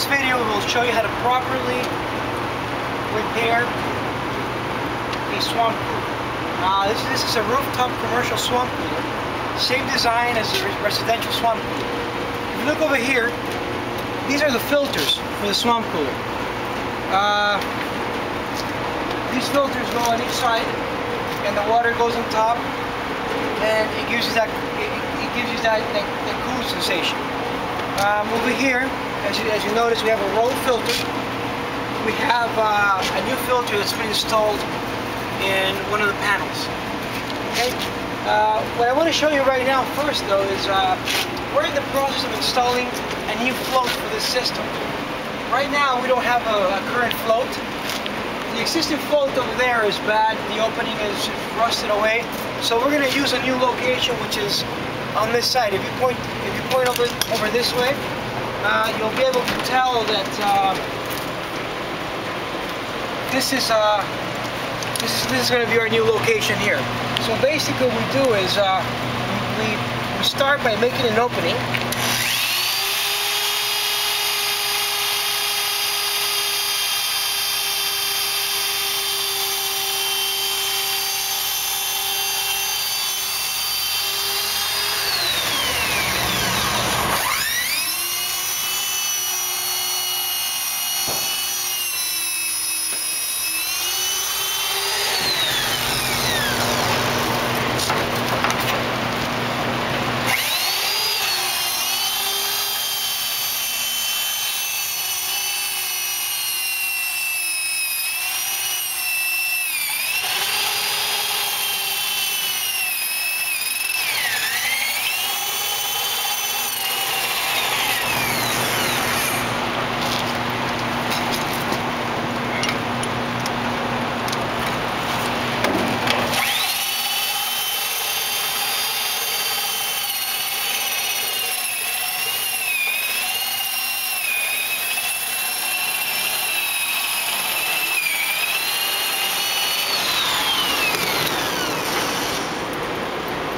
this video will show you how to properly repair a swamp cooler. This is a rooftop commercial swamp cooler. Same design as a residential swamp cooler. If you look over here, these are the filters for the swamp cooler. These filters go on each side, and the water goes on top, and it gives you that cool sensation. Over here, as you notice, we have a roll filter. We have a new filter that's been installed in one of the panels. Okay. What I want to show you right now first, though, is we're in the process of installing a new float for this system. Right now, we don't have a current float. The existing float over there is bad. The opening is rusted away. So we're going to use a new location, which is on this side. If you point over this way, you'll be able to tell that this is going to be our new location here. So basically, what we do is we start by making an opening.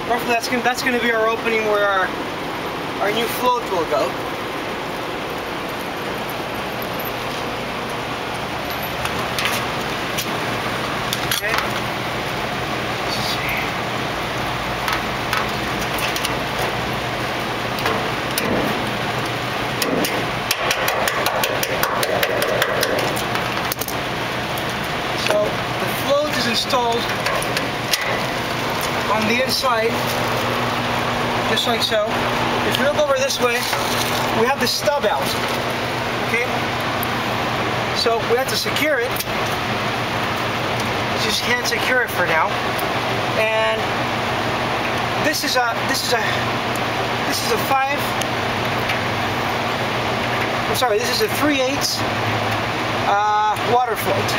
Roughly, that's going to be our opening where our new float will go. Okay. Let's see. So the float is installed on the inside, just like so. If you look over this way, we have the stub out. Okay? So we have to secure it. We just can't secure it for now. And this is a 3/8 water float.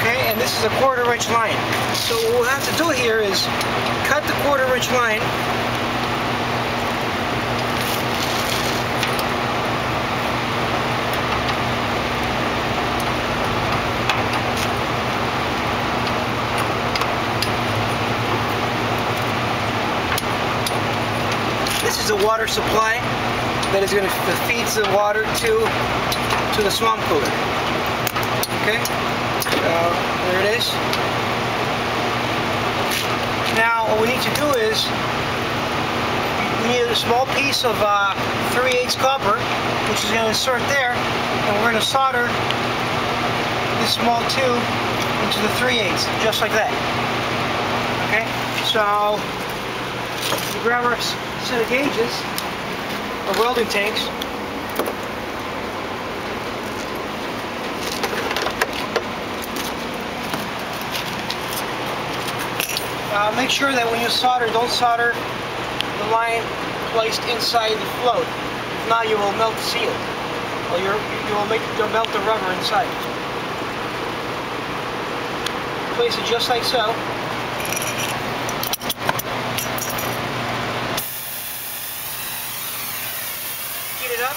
Okay, and this is a 1/4 inch line. So what we'll have to do here is cut the 1/4 inch line. This is the water supply that is going to feed the water to the swamp cooler. Okay. There it is. Now what we need to do is we need a small piece of 3/8 copper, which is going to insert there, and we're going to solder this small tube into the 3/8, just like that. Okay, so we grab our set of gauges, our welding tanks. Make sure that when you solder, don't solder the line placed inside the float. If not, you will melt the seal, or you'll melt the rubber inside. Place it just like so. Heat it up.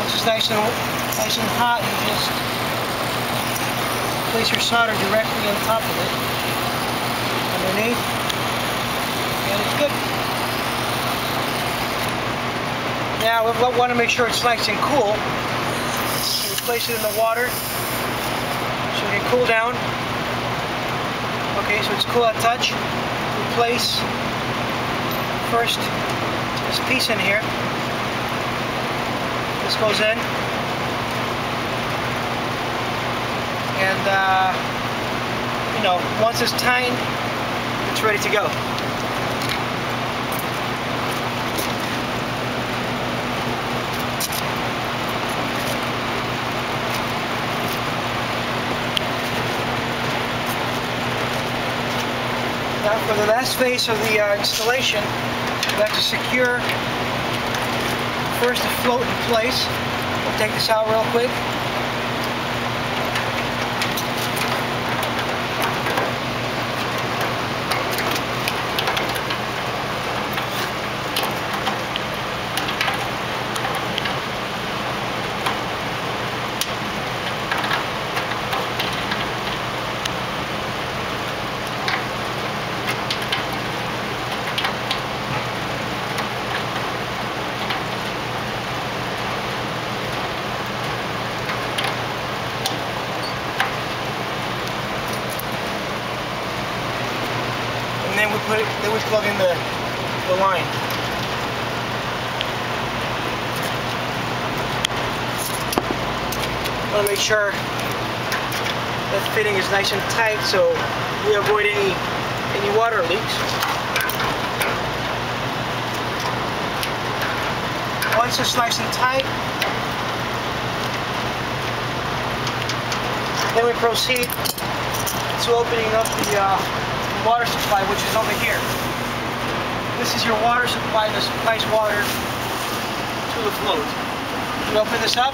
Once it's nice and hot, you just place your solder directly on top of it, underneath, and it's good. Now we want to make sure it's nice and cool, so we place it in the water so it can cool down. Okay, so it's cool at touch. We place first this piece in here. This goes in, and you know, once it's tightened, it's ready to go. Now for the last phase of the installation, we have to secure first the float in place. We'll take this out real quick. And then we plug in the line. I want to make sure that fitting is nice and tight so we avoid any water leaks. Once it's nice and tight, then we proceed to opening up the water supply, which is over here. This is your water supply that supplies water to the float. You open this up,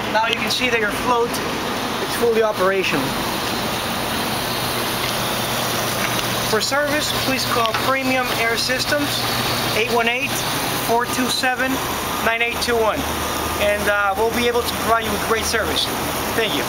now you can see that your float is fully operational. For service, please call Premium Air Systems 818-427-9821, and we'll be able to provide you with great service. Thank you.